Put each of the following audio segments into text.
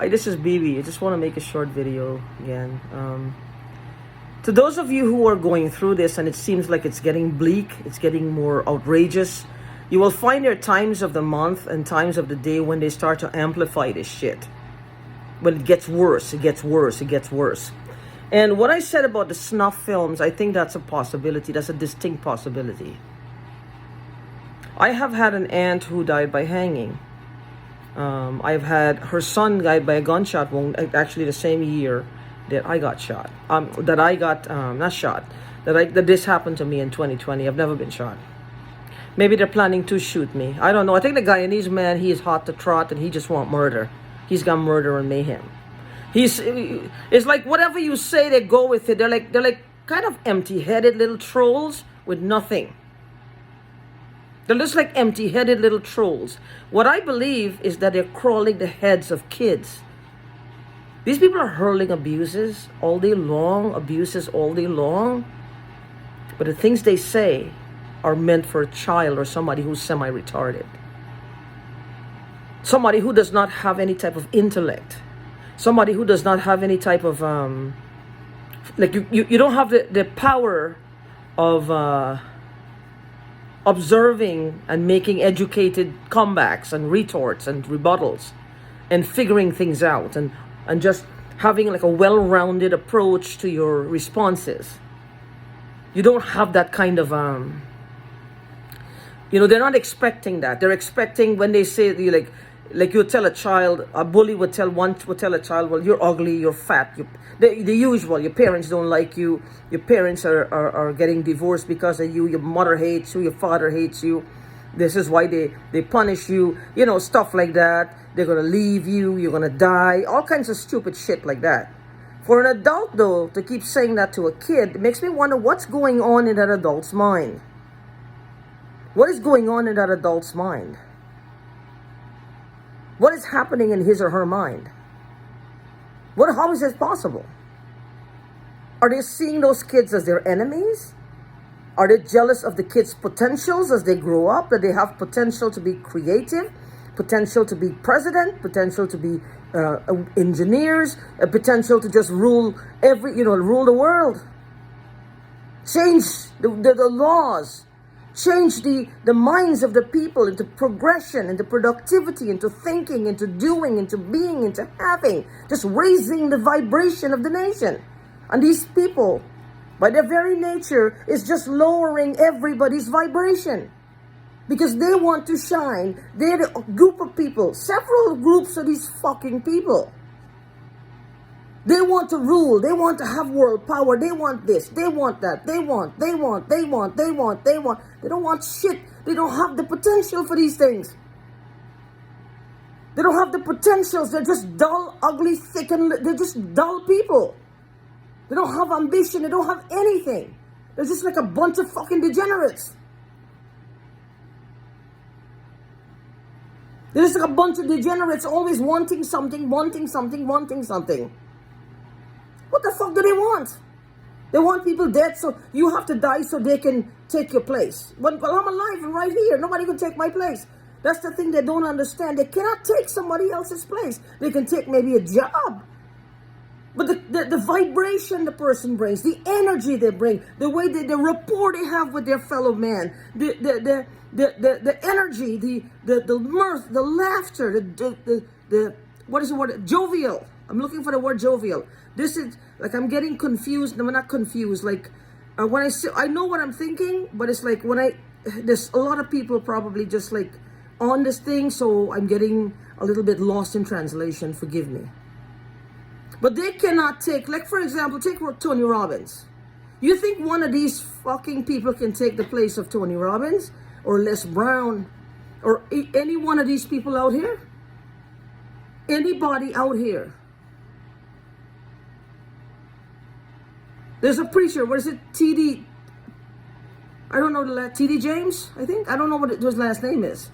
Hi, this is BB. I just want to make a short video again. To those of you who are going through this and it seems like it's getting bleak, it's getting more outrageous, you will find there are times of the month and times of the day when they start to amplify this shit. When it gets worse, it gets worse, it gets worse. And what I said about the snuff films, I think that's a possibility. That's a distinct possibility. I have had an aunt who died by hanging. I've had her son died by a gunshot wound, actually the same year that I got shot. That this happened to me in 2020. I've never been shot. Maybe they're planning to shoot me. I don't know. I think the Guyanese man, he is hot to trot and he just want murder. He's got murder and mayhem. It's like whatever you say, they go with it. They're like kind of empty-headed little trolls with nothing. They're just like empty-headed little trolls. What I believe is that they're crawling the heads of kids. These people are hurling abuses all day long, but the things they say are meant for a child or somebody who's semi-retarded. Somebody who does not have any type of intellect. Somebody who does not have any type of, you don't have the power of observing and making educated comebacks and retorts and rebuttals and figuring things out and just having like a well-rounded approach to your responses. You don't have that kind of, they're not expecting that. They're expecting when they say, like you tell a child, a bully would tell a child, well, you're ugly, you're fat, the usual, your parents don't like you, your parents are getting divorced because of you, your mother hates you, your father hates you, this is why they punish you, stuff like that. They're going to leave you, you're going to die, all kinds of stupid shit like that. For an adult, though, to keep saying that to a kid, it makes me wonder what's going on in that adult's mind. What is going on in that adult's mind? What is happening in his or her mind? How is this possible? Are they seeing those kids as their enemies? Are they jealous of the kids' potentials as they grow up, that they have potential to be creative, potential to be president, potential to be engineers, a potential to just rule rule the world? Change the laws. Change the minds of the people into progression, into productivity, into thinking, into doing, into being, into having. Just raising the vibration of the nation. And these people, by their very nature, is just lowering everybody's vibration. Because they want to shine. They're a group of people, several groups of these fucking people. They want to rule. They want to have world power. They want this. They want that. They want. They don't want shit. They don't have the potential for these things. They don't have the potentials. They're just dull, ugly, thick, and they're just dull people. They don't have ambition. They don't have anything. They're just like a bunch of fucking degenerates. They're just like a bunch of degenerates always wanting something. What the fuck do they want? They want people dead, so you have to die so they can take your place. Well, I'm alive and right here. Nobody can take my place. That's the thing they don't understand. They cannot take somebody else's place. They can take maybe a job. But the vibration the person brings, the energy they bring, the way the rapport they have with their fellow man, the energy, the mirth, the laughter, the what is the word? Jovial. I'm looking for the word jovial. This is like I'm getting confused. No, I'm not confused. Like when I say, I know what I'm thinking, but it's like there's a lot of people probably just like on this thing, so I'm getting a little bit lost in translation. Forgive me. But they cannot take, like for example, take Tony Robbins. You think one of these fucking people can take the place of Tony Robbins or Les Brown or any one of these people out here? Anybody out here? There's a preacher, what is it? I don't know TD James, I think? I don't know what his last name is.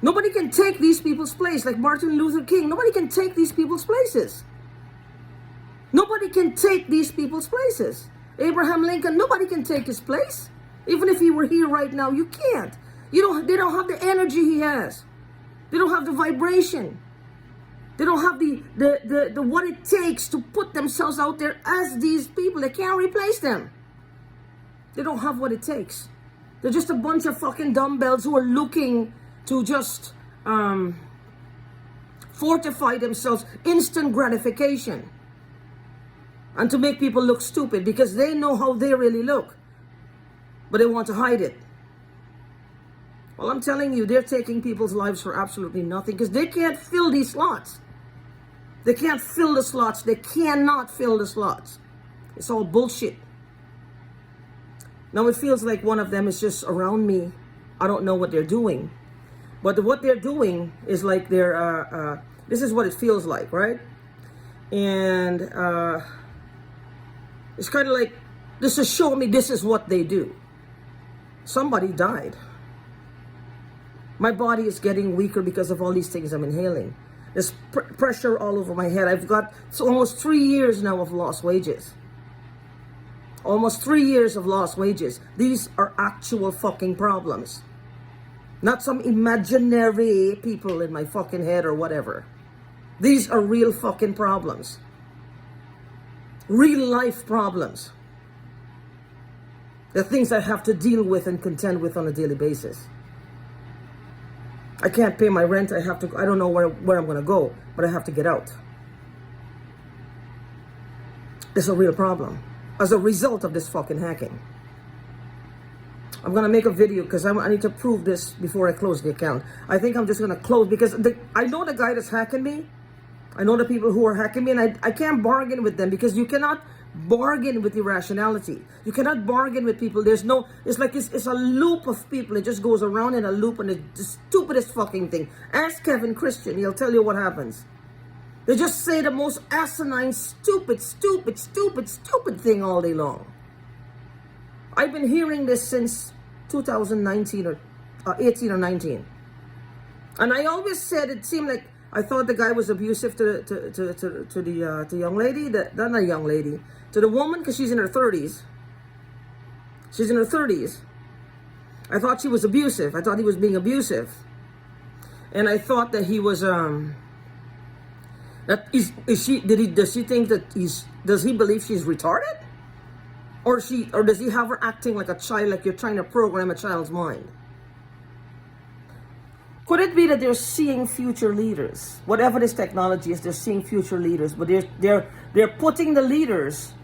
Nobody can take these people's place, like Martin Luther King. Nobody can take these people's places. Nobody can take these people's places. Abraham Lincoln, nobody can take his place. Even if he were here right now, you can't. They don't have the energy he has. They don't have the vibration. They don't have the what it takes to put themselves out there as these people. They can't replace them. They don't have what it takes. They're just a bunch of fucking dumbbells who are looking to just fortify themselves, instant gratification, and to make people look stupid because they know how they really look, but they want to hide it. Well, I'm telling you, they're taking people's lives for absolutely nothing because they can't fill these slots. They can't fill the slots. They cannot fill the slots. It's all bullshit. Now it feels like one of them is just around me. I don't know what they're doing. But what they're doing is like they're, this is what it feels like, right? And it's kind of like, this is showing me this is what they do. Somebody died. My body is getting weaker because of all these things I'm inhaling. There's pressure all over my head. I've got almost 3 years now of lost wages. Almost 3 years of lost wages. These are actual fucking problems. Not some imaginary people in my fucking head or whatever. These are real fucking problems. Real life problems. The things I have to deal with and contend with on a daily basis. I can't pay my rent. I don't know where I'm going to go, but I have to get out. It's a real problem. As a result of this fucking hacking. I'm going to make a video because I need to prove this before I close the account. I think I'm just going to close because I know the guy that's hacking me. I know the people who are hacking me, and I can't bargain with them because you cannot bargain with irrationality. You cannot bargain with people. There's no, it's like it's a loop of people. It just goes around in a loop, and it's the stupidest fucking thing. Ask Kevin Christian. He'll tell you what happens. They just say the most asinine, stupid thing all day long. I've been hearing this since 2019 or 18 or 19. And I always said it seemed like I thought the guy was abusive to the young lady, not a young lady, to the woman because she's in her 30s. She's in her 30s. I thought she was abusive. I thought he was being abusive. And I thought that he was does she think that does he believe she's retarded? Or does he have her acting like a child, like you're trying to program a child's mind? Could it be that they're seeing future leaders? Whatever this technology is, they're seeing future leaders, but they're putting the leaders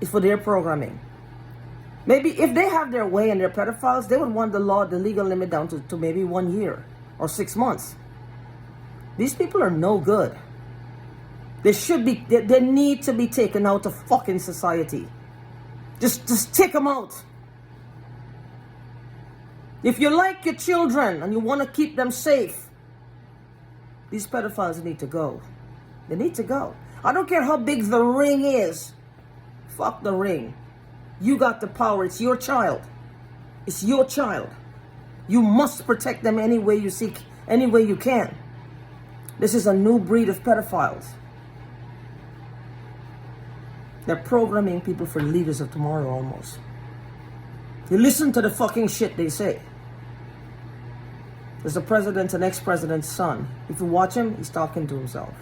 for their programming. Maybe if they have their way and they're pedophiles, they would want the legal limit down to maybe 1 year or 6 months. These people are no good. They need to be taken out of fucking society. Just take them out. If you like your children and you want to keep them safe, these pedophiles need to go. They need to go. I don't care how big the ring is. Fuck the ring. You got the power. It's your child. It's your child. You must protect them any way you seek, any way you can. This is a new breed of pedophiles. They're programming people for leaders of tomorrow almost. You listen to the fucking shit they say. There's a president and ex-president's son. If you watch him, he's talking to himself.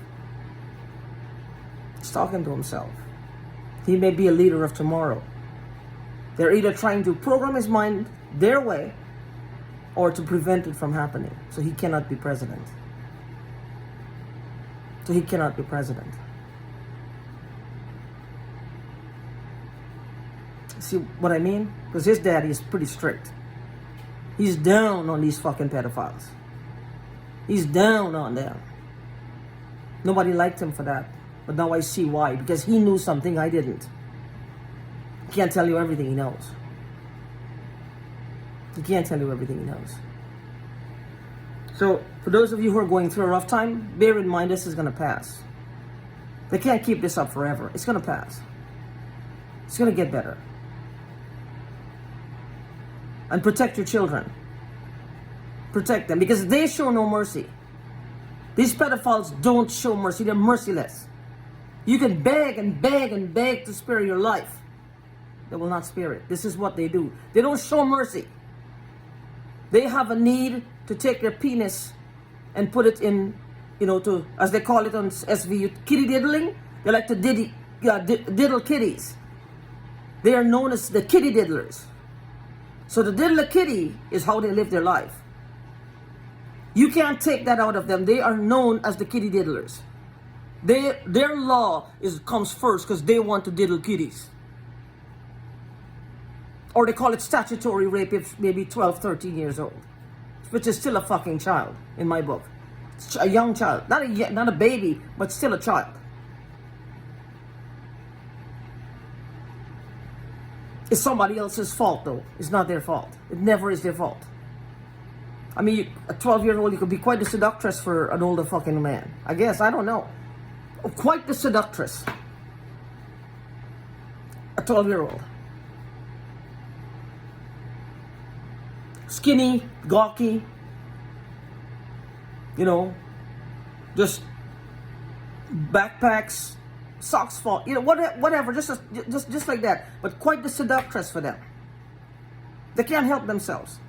He's talking to himself. He may be a leader of tomorrow. They're either trying to program his mind their way or to prevent it from happening. So he cannot be president. So he cannot be president. See what I mean? Because his daddy is pretty strict. He's down on these fucking pedophiles. He's down on them. Nobody liked him for that. But now I see why. Because he knew something I didn't. He can't tell you everything he knows. He can't tell you everything he knows. So, for those of you who are going through a rough time, bear in mind this is going to pass. They can't keep this up forever. It's going to pass. It's going to get better. And protect your children. Protect them because they show no mercy. These pedophiles don't show mercy. They're merciless. You can beg and beg and beg to spare your life. They will not spare it. This is what they do. They don't show mercy. They have a need to take their penis and put it in to, as they call it on SVU, kitty diddling. They like to diddle kitties. They are known as the kitty diddlers. So the diddle a kitty is how they live their life. You can't take that out of them. They are known as the kitty diddlers. Their law comes first because they want to diddle kitties. Or they call it statutory rape if maybe 12, 13 years old, which is still a fucking child in my book. It's a young child, not a baby, but still a child. It's somebody else's fault though. It's not their fault. It never is their fault. I mean, a 12-year-old, you could be quite the seductress for an older fucking man. I guess, I don't know. Quite the seductress. A 12-year-old. Skinny, gawky, just backpacks, socks fall, whatever, just like that. But quite the seductress for them. They can't help themselves.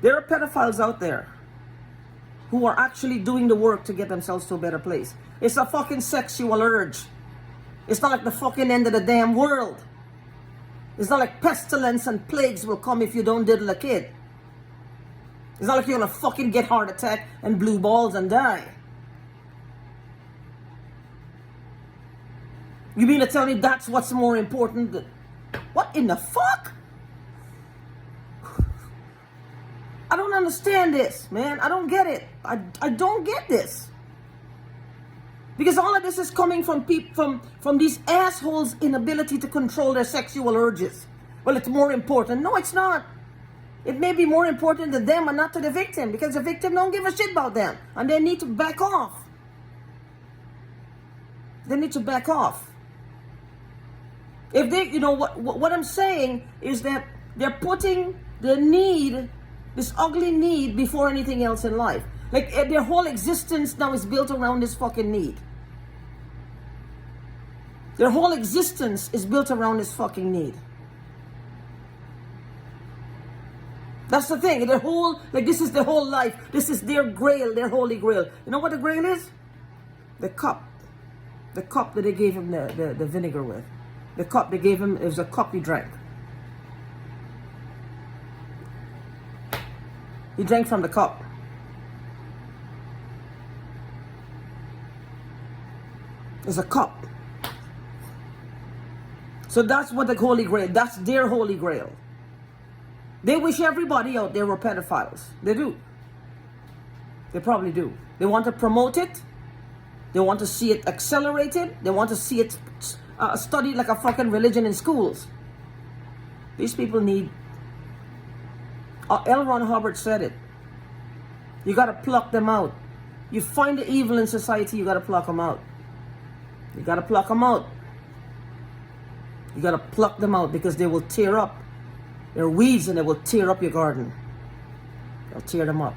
There are pedophiles out there who are actually doing the work to get themselves to a better place. It's a fucking sexual urge. It's not like the fucking end of the damn world. It's not like pestilence and plagues will come if you don't diddle a kid. It's not like you're gonna fucking get heart attack and blue balls and die. You mean to tell me that's what's more important than... What in the fuck? I don't understand this, man. I don't get it. I don't get this. Because all of this is coming from from these assholes' inability to control their sexual urges. Well, it's more important. No, it's not. It may be more important to them and not to the victim, because the victim don't give a shit about them, and they need to back off. They need to back off. If they, what I'm saying is that they're putting the need, this ugly need, before anything else in life. Like their whole existence now is built around this fucking need. Their whole existence is built around this fucking need. That's the thing. Their whole, this is their whole life. This is their grail, their holy grail. You know what the grail is? The cup. The cup that they gave him the vinegar with. The cup they gave him, it was a cup he drank. He drank from the cup. It's a cup. So that's what the holy grail, that's their holy grail. They wish everybody out there were pedophiles. They do. They probably do. They want to promote it. They want to see it accelerated. They want to see it studied like a fucking religion in schools. These people need... L. Ron Hubbard said it. You got to pluck them out. You find the evil in society, you got to pluck them out. You got to pluck them out. You got to pluck them out, because they will tear up. They're weeds and they will tear up your garden. They'll tear them up.